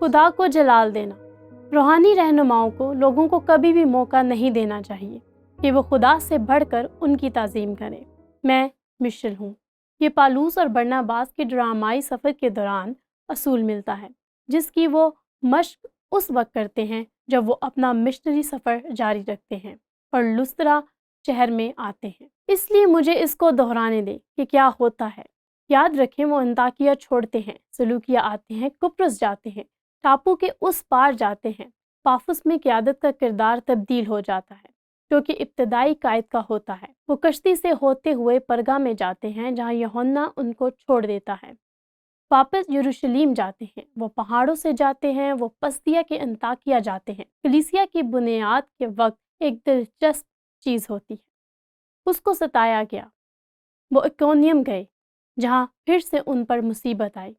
خدا کو جلال دینا۔ روحانی رہنماؤں کو لوگوں کو کبھی بھی موقع نہیں دینا چاہیے کہ وہ خدا سے بڑھ کر ان کی تعظیم کریں۔ میں مشل ہوں۔ یہ پالوس اور برناباس کے ڈرامائی سفر کے دوران اصول ملتا ہے جس کی وہ مشق اس وقت کرتے ہیں جب وہ اپنا مشنری سفر جاری رکھتے ہیں اور لسترا شہر میں آتے ہیں۔ اس لیے مجھے اس کو دہرانے دیں کہ کیا ہوتا ہے۔ یاد رکھیں وہ انطاکیہ چھوڑتے ہیں، سلوکیہ آتے ہیں، قبرص جاتے ہیں، ٹاپو کے اس پار جاتے ہیں۔ پافس میں قیادت کا کردار تبدیل ہو جاتا ہے جو کہ ابتدائی قائد کا ہوتا ہے۔ وہ کشتی سے ہوتے ہوئے پرگا میں جاتے ہیں جہاں یوحنا ان کو چھوڑ دیتا ہے۔ واپس یروشلیم جاتے ہیں، وہ پہاڑوں سے جاتے ہیں، وہ پسدیہ کے انطاکیہ جاتے ہیں۔ کلیسیا کی بنیاد کے وقت ایک دلچسپ چیز ہوتی ہے، اس کو ستایا گیا۔ وہ اکونیم گئے جہاں پھر سے ان پر مصیبت آئی،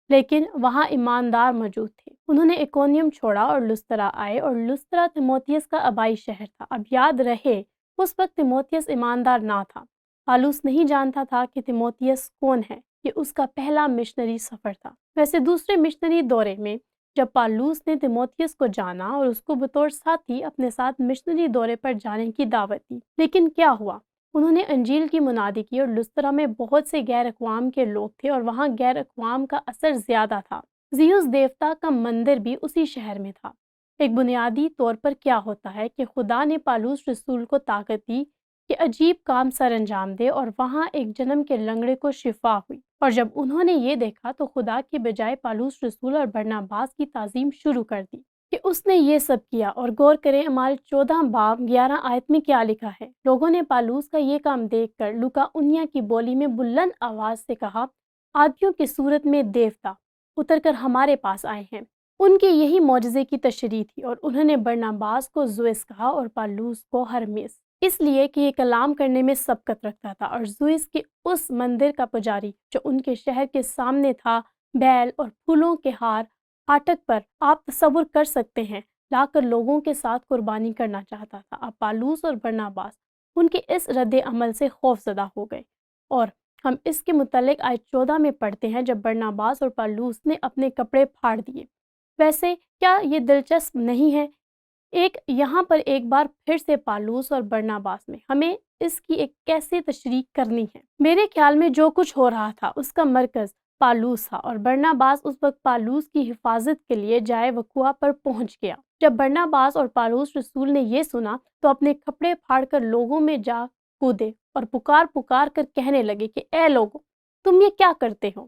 لیکن وہاں ایماندار موجود تھے۔ انہوں نے اکونیم چھوڑا اور لسترا آئے، اور لسترا تیموتھیوس کا آبائی شہر تھا۔ اب یاد رہے اس وقت تیموتھیوس ایماندار نہ تھا۔ پالوس نہیں جانتا تھا کہ تیموتھیوس کون ہے، یہ اس کا پہلا مشنری سفر تھا۔ ویسے دوسرے مشنری دورے میں جب پالوس نے تیموتھیوس کو جانا اور اس کو بطور ساتھی اپنے ساتھ مشنری دورے پر جانے کی دعوت دی، لیکن کیا ہوا؟ انہوں نے انجیل کی منادی کی، اور لسترا میں بہت سے غیر اقوام کے لوگ تھے اور وہاں غیر اقوام کا اثر زیادہ تھا۔ زیوس دیوتا کا مندر بھی اسی شہر میں تھا۔ ایک بنیادی طور پر کیا ہوتا ہے کہ خدا نے پالوس رسول کو طاقت دی کہ عجیب کام سر انجام دے، اور وہاں ایک جنم کے لنگڑے کو شفا ہوئی۔ اور جب انہوں نے یہ دیکھا تو خدا کی بجائے پالوس رسول اور برناباس کی تعظیم شروع کر دی کہ اس نے یہ سب کیا۔ اور غور کریں اعمال 14 باب 11 آیت میں کیا لکھا ہے۔ لوگوں نے پالوس کا یہ کام دیکھ کر لوکاؤنیا کی بولی میں بلند آواز سے کہا، آدمیوں کی صورت میں دیوتا اتر کر ہمارے پاس آئے ہیں۔ ان کی یہی معجزے کی تشریح تھی، اور انہوں نے برناباس کو زوئس کہا اور پالوس کو ہرمیس، اس لیے کہ یہ کلام کرنے میں سبقت رکھتا تھا۔ اور زوئس کے اس مندر کا پجاری جو ان کے شہر کے سامنے تھا، بیل اور پھولوں کے ہار پھاٹک پر آپ تصور کر سکتے ہیں لا کر لوگوں کے ساتھ قربانی کرنا چاہتا تھا۔ اب پالوس اور برناباس ان کے اس رد عمل سے خوف زدہ ہو گئے، اور ہم اس کے متعلق آیت 14 میں پڑھتے ہیں جب برناباس اور پالوس نے اپنے کپڑے پھاڑ دیے۔ ویسے کیا یہ دلچسپ نہیں ہے؟ یہاں پر ایک بار پھر سے پالوس اور برناباس میں ہمیں اس کی ایک کیسے تشریح کرنی ہے۔ میرے خیال میں جو کچھ ہو رہا تھا اس کا مرکز پالوس تھا، اور برناباس اس وقت پالوس کی حفاظت کے لیے جائے وقوع پر پہنچ گیا۔ جب برناباس اور پالوس رسول نے یہ سنا تو اپنے کپڑے پھاڑ کر لوگوں میں جا کودے اور پکار کر کہنے لگے کہ اے لوگو، تم یہ کیا کرتے ہو؟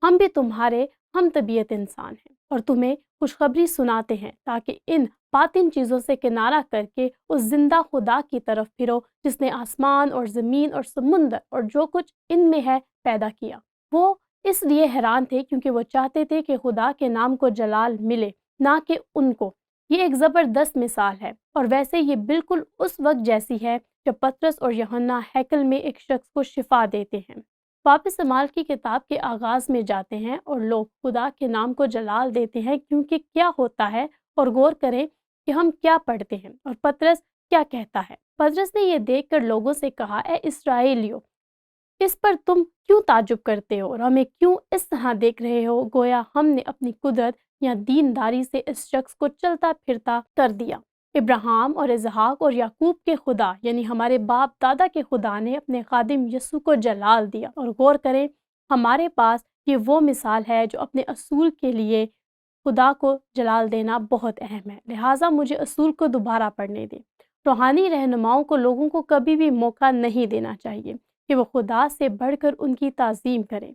ہم بھی تمہارے ہم طبیعت انسان ہیں اور تمہیں خوشخبری سناتے ہیں تاکہ ان باطن چیزوں سے کنارہ کر کے اس زندہ خدا کی طرف پھرو جس نے آسمان اور زمین اور سمندر اور جو کچھ ان میں ہے پیدا کیا۔ وہ اس لیے حیران تھے کیونکہ وہ چاہتے تھے کہ خدا کے نام کو جلال ملے، نہ کہ ان کو۔ یہ ایک زبردست مثال ہے، اور ویسے یہ بالکل اس وقت جیسی ہے جب پطرس اور یوحنا ہیکل میں ایک شخص کو شفا دیتے ہیں۔ واپس اعمال کی کتاب کے آغاز میں جاتے ہیں اور لوگ خدا کے نام کو جلال دیتے ہیں کیونکہ کیا ہوتا ہے، اور غور کریں کہ ہم کیا پڑھتے ہیں اور پطرس کیا کہتا ہے۔ پطرس نے یہ دیکھ کر لوگوں سے کہا، اے اسرائیلیو، اس پر تم کیوں تعجب کرتے ہو اور ہمیں کیوں اس طرح دیکھ رہے ہو گویا ہم نے اپنی قدرت یا دینداری سے اس شخص کو چلتا پھرتا کر دیا۔ ابراہیم اور اسحاق اور یعقوب کے خدا یعنی ہمارے باپ دادا کے خدا نے اپنے خادم یسوع کو جلال دیا۔ اور غور کریں ہمارے پاس یہ وہ مثال ہے جو اپنے اصول کے لیے خدا کو جلال دینا بہت اہم ہے۔ لہٰذا مجھے اصول کو دوبارہ پڑھنے دیں۔ روحانی رہنماؤں کو لوگوں کو کبھی بھی موقع نہیں دینا چاہیے کہ وہ خدا سے بڑھ کر ان کی تعظیم کریں۔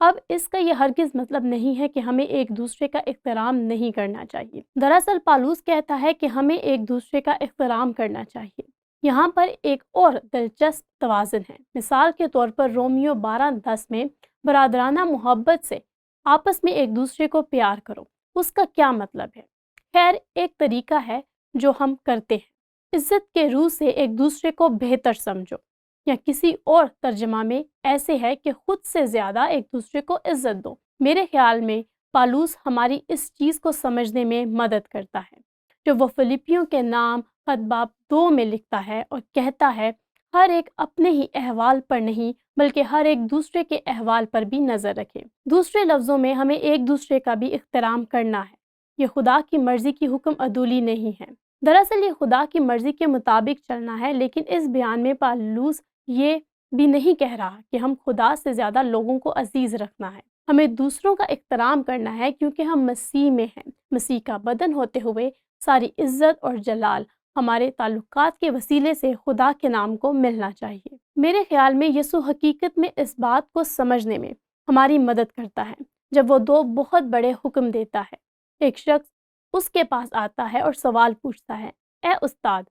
اب اس کا یہ ہرگز مطلب نہیں ہے کہ ہمیں ایک دوسرے کا احترام نہیں کرنا چاہیے۔ دراصل پالوس کہتا ہے کہ ہمیں ایک دوسرے کا احترام کرنا چاہیے۔ یہاں پر ایک اور دلچسپ توازن ہے۔ مثال کے طور پر رومیو 12:10 میں برادرانہ محبت سے آپس میں ایک دوسرے کو پیار کرو۔ اس کا کیا مطلب ہے؟ خیر، ایک طریقہ ہے جو ہم کرتے ہیں۔ عزت کے روح سے ایک دوسرے کو بہتر سمجھو، یا کسی اور ترجمہ میں ایسے ہے کہ خود سے زیادہ ایک دوسرے کو عزت دو۔ میرے خیال میں پالوس ہماری اس چیز کو سمجھنے میں مدد کرتا ہے جو وہ فلپیوں کے نام خط باب 2 میں لکھتا ہے اور کہتا ہے، ہر ایک اپنے ہی احوال پر نہیں بلکہ ہر ایک دوسرے کے احوال پر بھی نظر رکھے۔ دوسرے لفظوں میں ہمیں ایک دوسرے کا بھی احترام کرنا ہے۔ یہ خدا کی مرضی کی حکم عدولی نہیں ہے۔ دراصل یہ خدا کی مرضی کے مطابق چلنا ہے، لیکن اس بیان میں پالوس یہ بھی نہیں کہہ رہا کہ ہم خدا سے زیادہ لوگوں کو عزیز رکھنا ہے۔ ہمیں دوسروں کا احترام کرنا ہے کیونکہ ہم مسیح میں ہیں۔ مسیح کا بدن ہوتے ہوئے ساری عزت اور جلال ہمارے تعلقات کے وسیلے سے خدا کے نام کو ملنا چاہیے۔ میرے خیال میں یسوع حقیقت میں اس بات کو سمجھنے میں ہماری مدد کرتا ہے جب وہ دو بہت بڑے حکم دیتا ہے۔ ایک شخص اس کے پاس آتا ہے اور سوال پوچھتا ہے، اے استاد،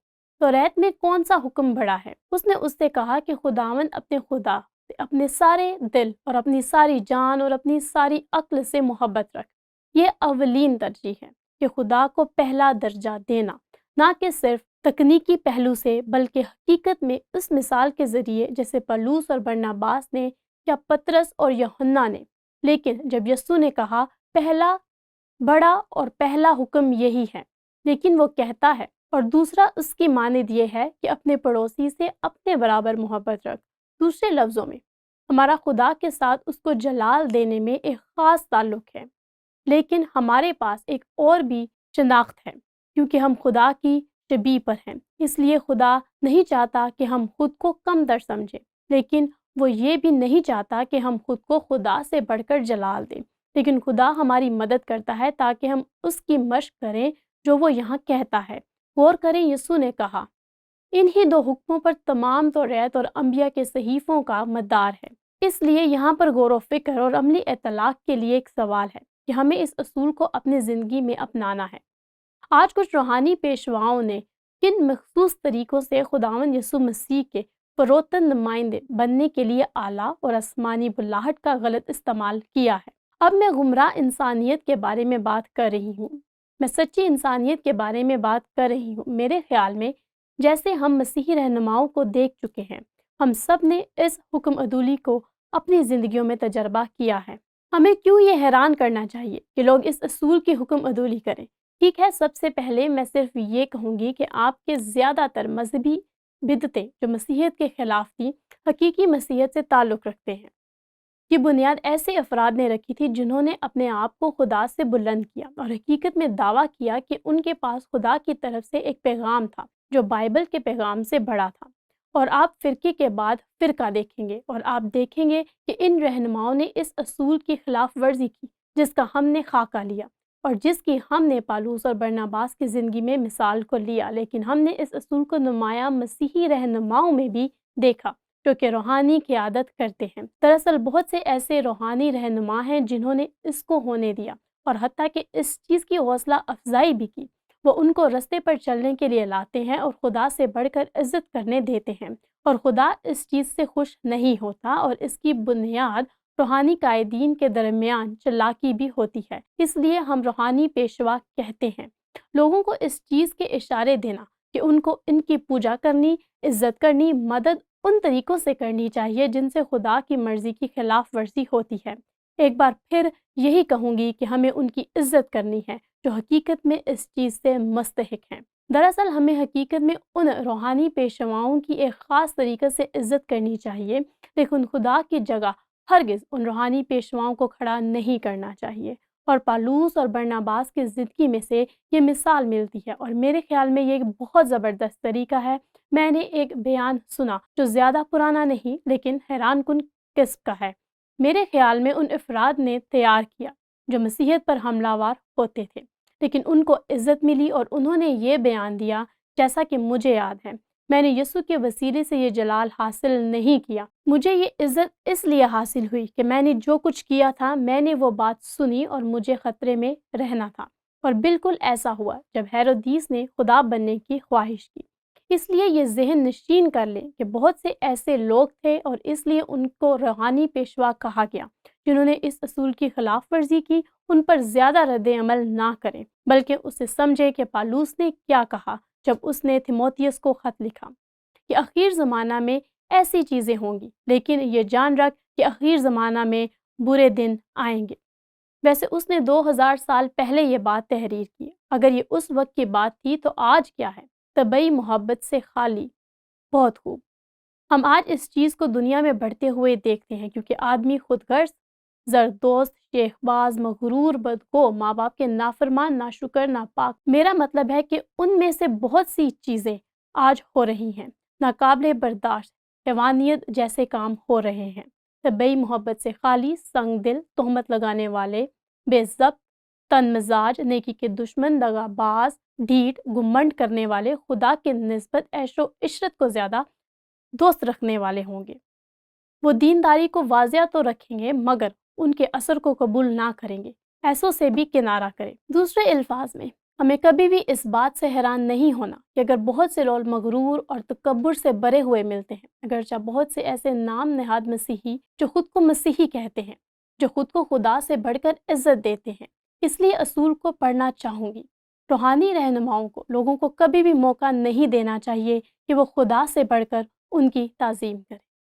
توریت میں کون سا حکم بڑا ہے؟ اس نے اس سے کہا کہ خداوند اپنے خدا سے اپنے سارے دل اور اپنی ساری جان اور اپنی ساری عقل سے محبت رکھ۔ یہ اولین ترجیح ہے کہ خدا کو پہلا درجہ دینا، نہ کہ صرف تکنیکی پہلو سے بلکہ حقیقت میں اس مثال کے ذریعے جیسے پولس اور برناباس نے یا پطرس اور یوحنا نے۔ لیکن جب یسوع نے کہا پہلا بڑا اور پہلا حکم یہی ہے، لیکن وہ کہتا ہے اور دوسرا اس کی مانند یہ ہے کہ اپنے پڑوسی سے اپنے برابر محبت رکھ۔ دوسرے لفظوں میں ہمارا خدا کے ساتھ اس کو جلال دینے میں ایک خاص تعلق ہے، لیکن ہمارے پاس ایک اور بھی شناخت ہے کیونکہ ہم خدا کی شبیہ پر ہیں۔ اس لیے خدا نہیں چاہتا کہ ہم خود کو کم تر سمجھیں، لیکن وہ یہ بھی نہیں چاہتا کہ ہم خود کو خدا سے بڑھ کر جلال دیں۔ لیکن خدا ہماری مدد کرتا ہے تاکہ ہم اس کی مشق کریں جو وہ یہاں کہتا ہے۔ غور کریں، یسوع نے کہا انہی دو حکموں پر تمام توریت اور انبیاء کے صحیفوں کا مدار ہے۔ اس لیے یہاں پر غور و فکر اور عملی اطلاق کے لیے ایک سوال ہے کہ ہمیں اس اصول کو اپنی زندگی میں اپنانا ہے۔ آج کچھ روحانی پیشواؤں نے کن مخصوص طریقوں سے خداوند یسوع مسیح کے فروتن نمائندے بننے کے لیے اعلیٰ اور آسمانی بلاہٹ کا غلط استعمال کیا ہے۔ اب میں گمراہ انسانیت کے بارے میں بات کر رہی ہوں، میں سچی انسانیت کے بارے میں بات کر رہی ہوں۔ میرے خیال میں جیسے ہم مسیحی رہنماؤں کو دیکھ چکے ہیں، ہم سب نے اس حکم عدولی کو اپنی زندگیوں میں تجربہ کیا ہے۔ ہمیں کیوں یہ حیران کرنا چاہیے کہ لوگ اس اصول کی حکم عدولی کریں؟ ٹھیک ہے، سب سے پہلے میں صرف یہ کہوں گی کہ آپ کے زیادہ تر مذہبی بدعتیں جو مسیحیت کے خلاف تھیں، حقیقی مسیحیت سے تعلق رکھتے ہیں۔ یہ بنیاد ایسے افراد نے رکھی تھی جنہوں نے اپنے آپ کو خدا سے بلند کیا اور حقیقت میں دعویٰ کیا کہ ان کے پاس خدا کی طرف سے ایک پیغام تھا جو بائبل کے پیغام سے بڑا تھا۔ اور آپ فرقے کے بعد فرقہ دیکھیں گے اور آپ دیکھیں گے کہ ان رہنماؤں نے اس اصول کی خلاف ورزی کی جس کا ہم نے خاکہ لیا اور جس کی ہم نے پالوس اور برناباس کی زندگی میں مثال کو لیا، لیکن ہم نے اس اصول کو نمایاں مسیحی رہنماؤں میں بھی دیکھا جو کہ روحانی قیادت کرتے ہیں۔ دراصل بہت سے ایسے روحانی رہنما ہیں جنہوں نے اس کو ہونے دیا اور حتیٰ کہ اس چیز کی حوصلہ افزائی بھی کی۔ وہ ان کو رستے پر چلنے کے لیے لاتے ہیں اور خدا سے بڑھ کر عزت کرنے دیتے ہیں، اور خدا اس چیز سے خوش نہیں ہوتا، اور اس کی بنیاد روحانی قائدین کے درمیان چلاکی بھی ہوتی ہے۔ اس لیے ہم روحانی پیشوا کہتے ہیں لوگوں کو اس چیز کے اشارے دینا کہ ان کو ان کی پوجا کرنی، عزت کرنی، مدد ان طریقوں سے کرنی چاہیے جن سے خدا کی مرضی کی خلاف ورزی ہوتی ہے۔ ایک بار پھر یہی کہوں گی کہ ہمیں ان کی عزت کرنی ہے جو حقیقت میں اس چیز سے مستحق ہیں۔ دراصل ہمیں حقیقت میں ان روحانی پیشواؤں کی ایک خاص طریقے سے عزت کرنی چاہیے، لیکن خدا کی جگہ ہرگز ان روحانی پیشواؤں کو کھڑا نہیں کرنا چاہیے۔ اور پالوس اور برناباس کی زندگی میں سے یہ مثال ملتی ہے، اور میرے خیال میں یہ ایک بہت زبردست طریقہ ہے۔ میں نے ایک بیان سنا جو زیادہ پرانا نہیں لیکن حیران کن قسم کا ہے۔ میرے خیال میں ان افراد نے تیار کیا جو مسیحیت پر حملہ ور ہوتے تھے، لیکن ان کو عزت ملی اور انہوں نے یہ بیان دیا جیسا کہ مجھے یاد ہے، میں نے یسوع کے وسیلے سے یہ جلال حاصل نہیں کیا، مجھے یہ عزت اس لیے حاصل ہوئی کہ میں نے جو کچھ کیا تھا، میں نے وہ بات سنی اور مجھے خطرے میں رہنا تھا۔ اور بالکل ایسا ہوا جب ہیرودیس نے خدا بننے کی خواہش کی۔ اس لیے یہ ذہن نشین کر لیں کہ بہت سے ایسے لوگ تھے اور اس لیے ان کو روحانی پیشوا کہا گیا جنہوں نے اس اصول کی خلاف ورزی کی۔ ان پر زیادہ رد عمل نہ کریں بلکہ اسے سمجھے کہ پالوس نے کیا کہا جب اس نے تیموتھیوس کو خط لکھا کہ آخر زمانہ میں ایسی چیزیں ہوں گی، لیکن یہ جان رکھ کہ آخر زمانہ میں برے دن آئیں گے۔ ویسے اس نے 2000 سال پہلے یہ بات تحریر کی۔ اگر یہ اس وقت کی بات تھی تو آج کیا ہے؟ طبعی محبت سے خالی۔ بہت خوب۔ ہم آج اس چیز کو دنیا میں بڑھتے ہوئے دیکھتے ہیں کیونکہ آدمی خود غرض زردوست، شیخ باز، مغرور، بدخو، ماں باپ کے نافرمان، ناشکر، ناپاک۔ میرا مطلب ہے کہ ان میں سے بہت سی چیزیں آج ہو رہی ہیں، ناقابل برداشت، حیوانیت جیسے کام ہو رہے ہیں، طبعی محبت سے خالی، سنگ دل، تہمت لگانے والے، بے ضبط، تن مزاج، نیکی کے دشمن، دغا باز، ڈھیٹ، گھمنڈ کرنے والے، خدا کے نسبت عیش و عشرت کو زیادہ دوست رکھنے والے ہوں گے۔ وہ دینداری کو واضح تو رکھیں گے مگر ان کے اثر کو قبول نہ کریں گے، ایسوں سے بھی کنارہ کریں۔ دوسرے الفاظ میں ہمیں کبھی بھی اس بات سے حیران نہیں ہونا کہ اگر بہت سے لوگ مغرور اور تکبر سے بھرے ہوئے ملتے ہیں، اگرچہ بہت سے ایسے نام نہاد مسیحی جو خود کو مسیحی کہتے ہیں، جو خود کو خدا سے بڑھ کر عزت دیتے ہیں، اس لیے اصول کو پڑھنا چاہوں گی۔ روحانی رہنماؤں کو لوگوں کو کبھی بھی موقع نہیں دینا چاہیے کہ وہ خدا سے بڑھ کر ان کی تعظیم کریں۔